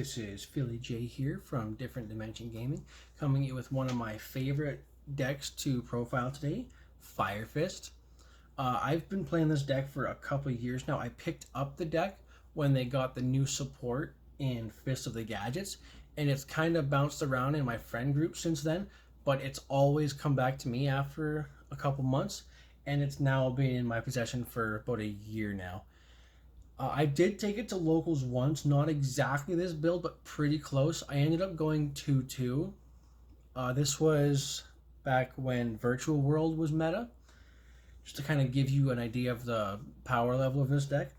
This is Philly J here from Different Dimension Gaming, coming in with one of my favorite decks to profile today, Fire Fist. I've been playing this deck for a couple of years now. I picked up the deck when they got the new support in Fist of the Gadgets, and it's kind of bounced around in my friend group since then, but it's always come back to me after a couple months, and it's now been in my possession for about a year now. I did take it to locals once, not exactly this build, but pretty close. I ended up going 2-2. This was back when Virtual World was meta, just to kind of give you an idea of the power level of this deck.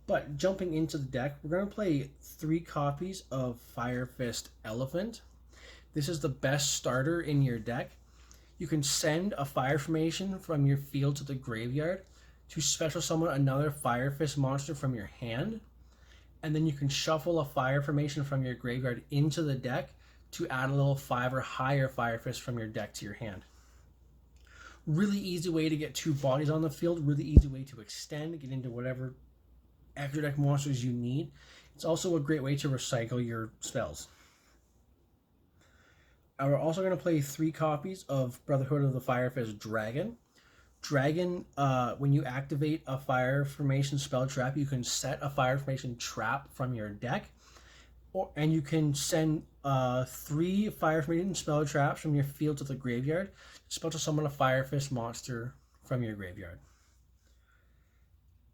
But jumping into the deck, we're going to play 3 copies of Fire Fist Elephant. This is the best starter in your deck. You can send a fire formation from your field to the graveyard to special summon another Fire Fist monster from your hand, and then you can shuffle a fire formation from your graveyard into the deck to add a level 5 or higher Fire Fist from your deck to your hand. Really easy way to get 2 bodies on the field, really easy way to extend, get into whatever extra deck monsters you need. It's also a great way to recycle your spells. We're also going to play 3 copies of Brotherhood of the Fire Fist Dragon. When you activate a fire formation spell trap, you can set a fire formation trap from your deck, and you can send 3 fire formation spell traps from your field to the graveyard, special summon a Fire Fist monster from your graveyard.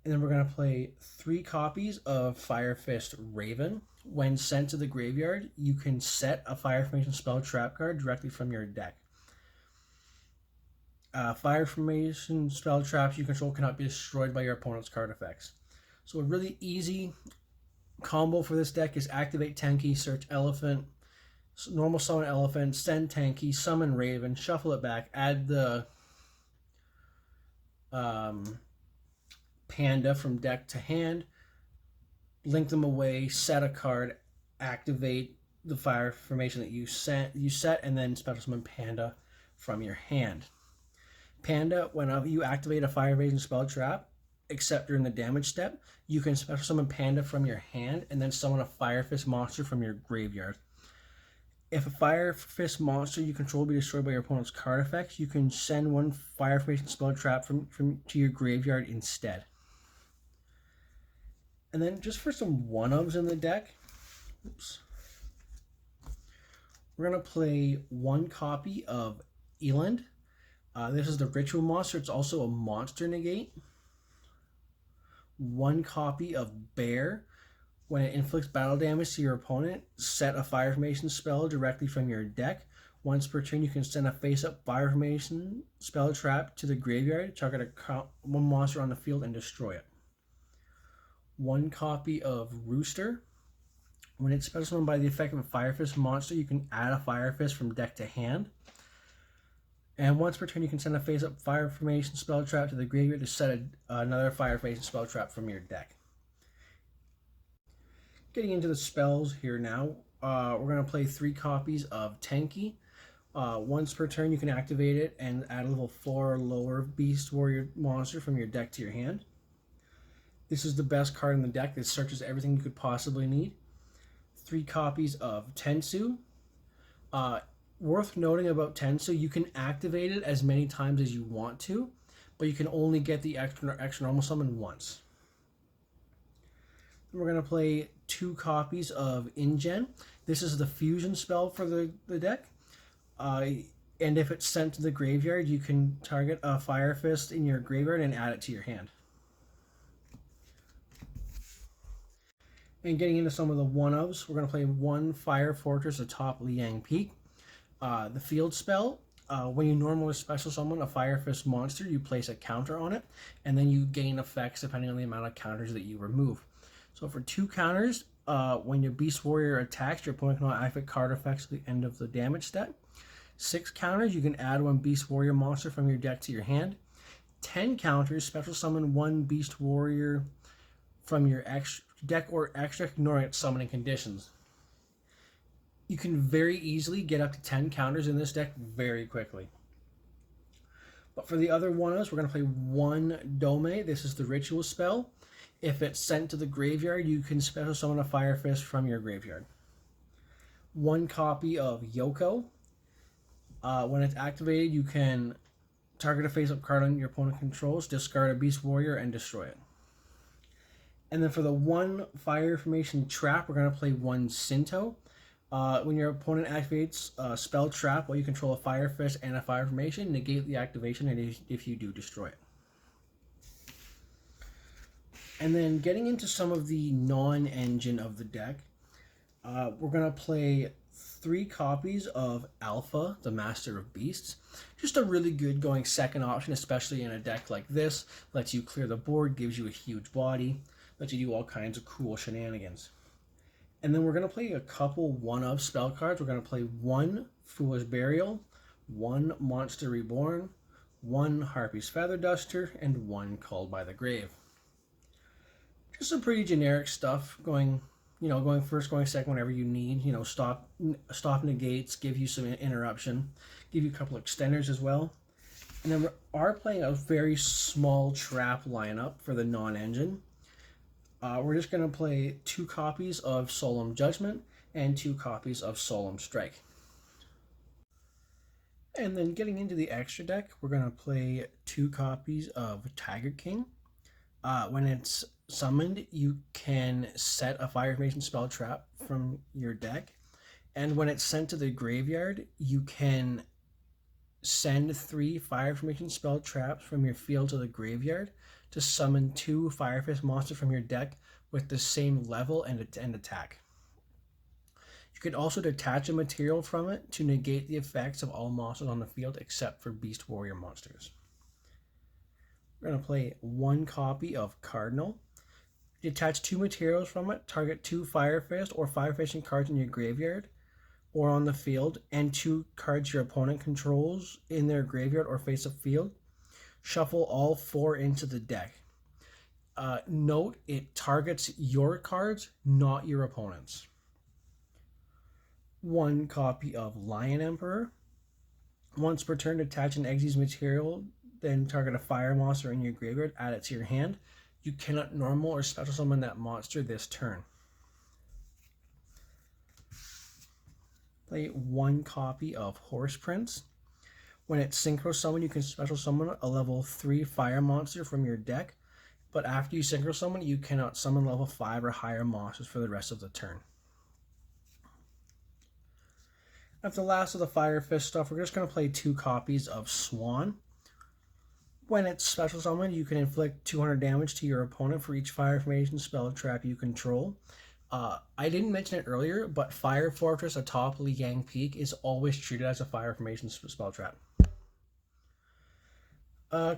And then we're going to play 3 copies of Fire Fist Raven. When sent to the graveyard, you can set a fire formation spell trap card directly from your deck. Fire formation spell traps you control cannot be destroyed by your opponent's card effects. So a really easy combo for this deck is activate Tenki, search Elephant, normal summon Elephant, send Tenki, summon Raven, shuffle it back, add the Panda from deck to hand, link them away, set a card, activate the fire formation that you set, and then special summon Panda from your hand. Panda, whenever you activate a fire evasion spell trap, except during the damage step, you can special summon Panda from your hand and then summon a Fire Fist monster from your graveyard. If a Fire Fist monster you control be destroyed by your opponent's card effects, you can send 1 fire formation spell trap from to your graveyard instead. And then just for some 1-ofs in the deck, we're going to play 1 copy of Eland. This is the ritual monster. It's also a monster negate. 1 copy of Bear. When it inflicts battle damage to your opponent, set a fire formation spell directly from your deck. Once per turn, you can send a face-up fire formation spell trap to the graveyard, target 1 monster on the field, and destroy it. 1 copy of Rooster. When it's special summoned by the effect of a Fire Fist monster, you can add a Fire Fist from deck to hand. And once per turn, you can send a face-up fire formation spell trap to the graveyard to set another fire formation spell trap from your deck. Getting into the spells here now, we're going to play 3 copies of Tenki. Once per turn, you can activate it and add a level 4 or lower Beast Warrior monster from your deck to your hand. This is the best card in the deck that searches everything you could possibly need. 3 copies of Tensu. Worth noting about Tensu, you can activate it as many times as you want to, but you can only get the extra normal summon once. Then we're going to play 2 copies of InGen. This is the fusion spell for the deck. And if it's sent to the graveyard, you can target a Fire Fist in your graveyard and add it to your hand. And getting into some of the 1-ofs, we're going to play 1 Fire Fortress atop Liang Peak. The field spell, when you normally special summon a Fire Fist monster, you place a counter on it, and then you gain effects depending on the amount of counters that you remove. So for 2 counters, when your Beast Warrior attacks, your opponent cannot activate card effects at the end of the damage step. 6 counters, you can add 1 Beast Warrior monster from your deck to your hand. 10 counters, special summon 1 Beast Warrior from your deck or extra, ignoring its summoning conditions. You can very easily get up to 10 counters in this deck very quickly. But for the other 1-ofs, we're going to play 1 Dome. This is the ritual spell. If it's sent to the graveyard, you can special summon a Fire Fist from your graveyard. one copy of Yoko. When it's activated, you can target a face-up card on your opponent controls, discard a Beast Warrior, and destroy it. And then for the one fire formation trap, we're going to play one Sinto. When your opponent activates a spell trap while you control a Fire Fist and a fire formation, negate the activation, and if you do, destroy it. And then getting into some of the non-engine of the deck, we're going to play 3 copies of Alpha, the Master of Beasts. Just a really good going second option, especially in a deck like this. Lets you clear the board, gives you a huge body, lets you do all kinds of cool shenanigans. And then we're going to play a couple one-of spell cards. We're going to play 1 Foolish Burial, 1 Monster Reborn, 1 Harpy's Feather Duster, and 1 Called by the Grave. Just some pretty generic stuff going first, going second whenever you need. Stop negates, give you some interruption, give you a couple of extenders as well. And then we are playing a very small trap lineup for the non-engine. We're just going to play 2 copies of Solemn Judgment and 2 copies of Solemn Strike. And then getting into the extra deck, we're going to play 2 copies of Tiger King. When it's summoned, you can set a fire formation spell trap from your deck. And when it's sent to the graveyard, you can send 3 fire formation spell traps from your field to the graveyard to summon 2 Fire Fist monsters from your deck with the same level and attack. You can also detach a material from it to negate the effects of all monsters on the field except for Beast Warrior monsters. We're going to play 1 copy of Cardinal. Detach 2 materials from it, target 2 Fire Fist or Fire Fishing cards in your graveyard or on the field, and 2 cards your opponent controls in their graveyard or face-up field. Shuffle all 4 into the deck. Note, it targets your cards, not your opponent's. 1 copy of Lion Emperor. Once per turn, detach an Exy's material, then target a fire monster in your graveyard, add it to your hand. You cannot normal or special summon that monster this turn. Play 1 copy of Horse Prince. When it's synchro summon, you can special summon a level 3 fire monster from your deck, but after you synchro summon, you cannot summon level 5 or higher monsters for the rest of the turn. After the last of the Fire Fist stuff, we're just going to play 2 copies of Swan. When it's special summoned, you can inflict 200 damage to your opponent for each fire formation spell trap you control. I didn't mention it earlier, but Fire Fortress atop Liang Peak is always treated as a fire formation spell trap.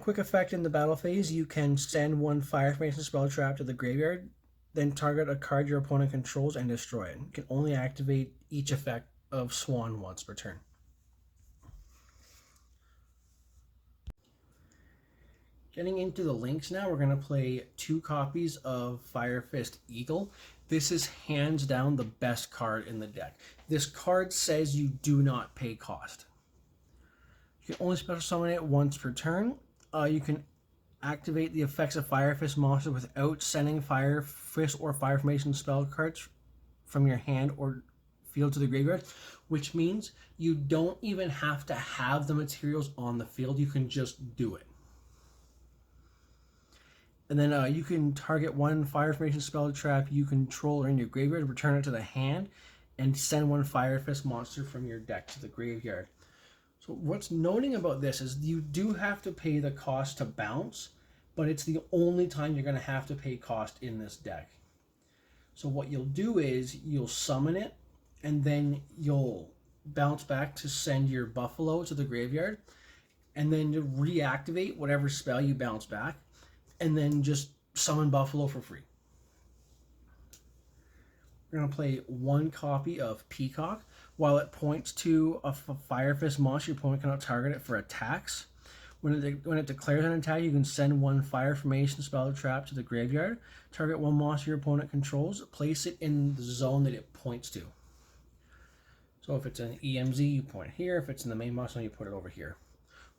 Quick effect in the battle phase, you can send 1 fire formation spell trap to the graveyard, then target a card your opponent controls and destroy it. You can only activate each effect of Swan once per turn. Getting into the links now, we're going to play 2 copies of Fire Fist Eagle. This is hands down the best card in the deck. This card says you do not pay cost. You can only special summon it once per turn. You can activate the effects of Fire Fist monster without sending Fire Fist or Fire Formation spell cards from your hand or field to the graveyard, which means you don't even have to have the materials on the field. You can just do it. And then you can target 1 Fire Formation spell trap you control or in your graveyard, return it to the hand, and send 1 Fire Fist monster from your deck to the graveyard. So what's noting about this is you do have to pay the cost to bounce, but it's the only time you're going to have to pay cost in this deck. So what you'll do is you'll summon it, and then you'll bounce back to send your Buffalo to the graveyard, and then to reactivate whatever spell you bounce back, and then just summon Buffalo for free. We're going to play 1 copy of Peacock. While it points to a Fire Fist monster, your opponent cannot target it for attacks. When it declares an attack, you can send 1 Fire Formation spell trap to the graveyard. Target 1 monster your opponent controls. Place it in the zone that it points to. So if it's an EMZ, you point it here. If it's in the main box, you put it over here.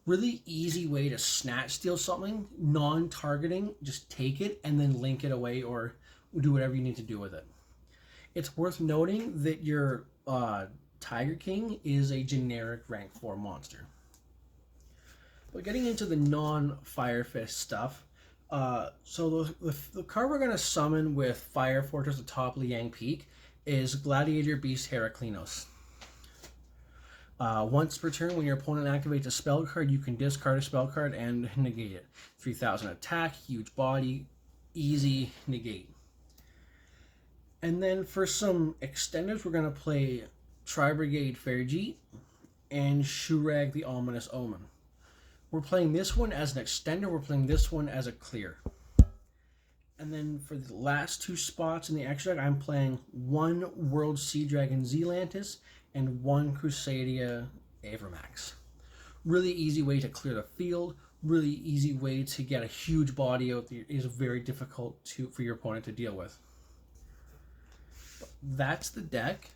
Really easy way to snatch steal something, non-targeting. Just take it and then link it away or do whatever you need to do with it. It's worth noting that your Tiger King is a generic rank 4 monster. But getting into the non-Fire Fist stuff, so the card we're going to summon with Fire Fortress atop Liang Peak is Gladiator Beast Heraclinos. Once per turn, when your opponent activates a spell card, you can discard a spell card and negate it. 3000 attack, huge body, easy negate. And then for some extenders, we're going to play Tri-Brigade Fairjeet and Shurag the Ominous Omen. We're playing this one as an extender, we're playing this one as a clear. And then for the last two spots in the extra deck, I'm playing one World Sea Dragon Zealantis and one Crusadia Avramax. Really easy way to clear the field, really easy way to get a huge body out that is very difficult for your opponent to deal with. That's the deck.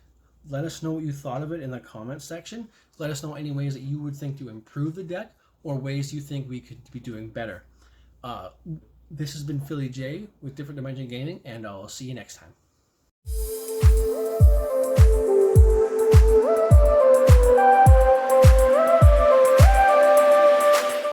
Let us know what you thought of it in the comments section. Let us know any ways that you would think to improve the deck or ways you think we could be doing better. This has been Philly J with Different Dimension Gaming, and I'll see you next time.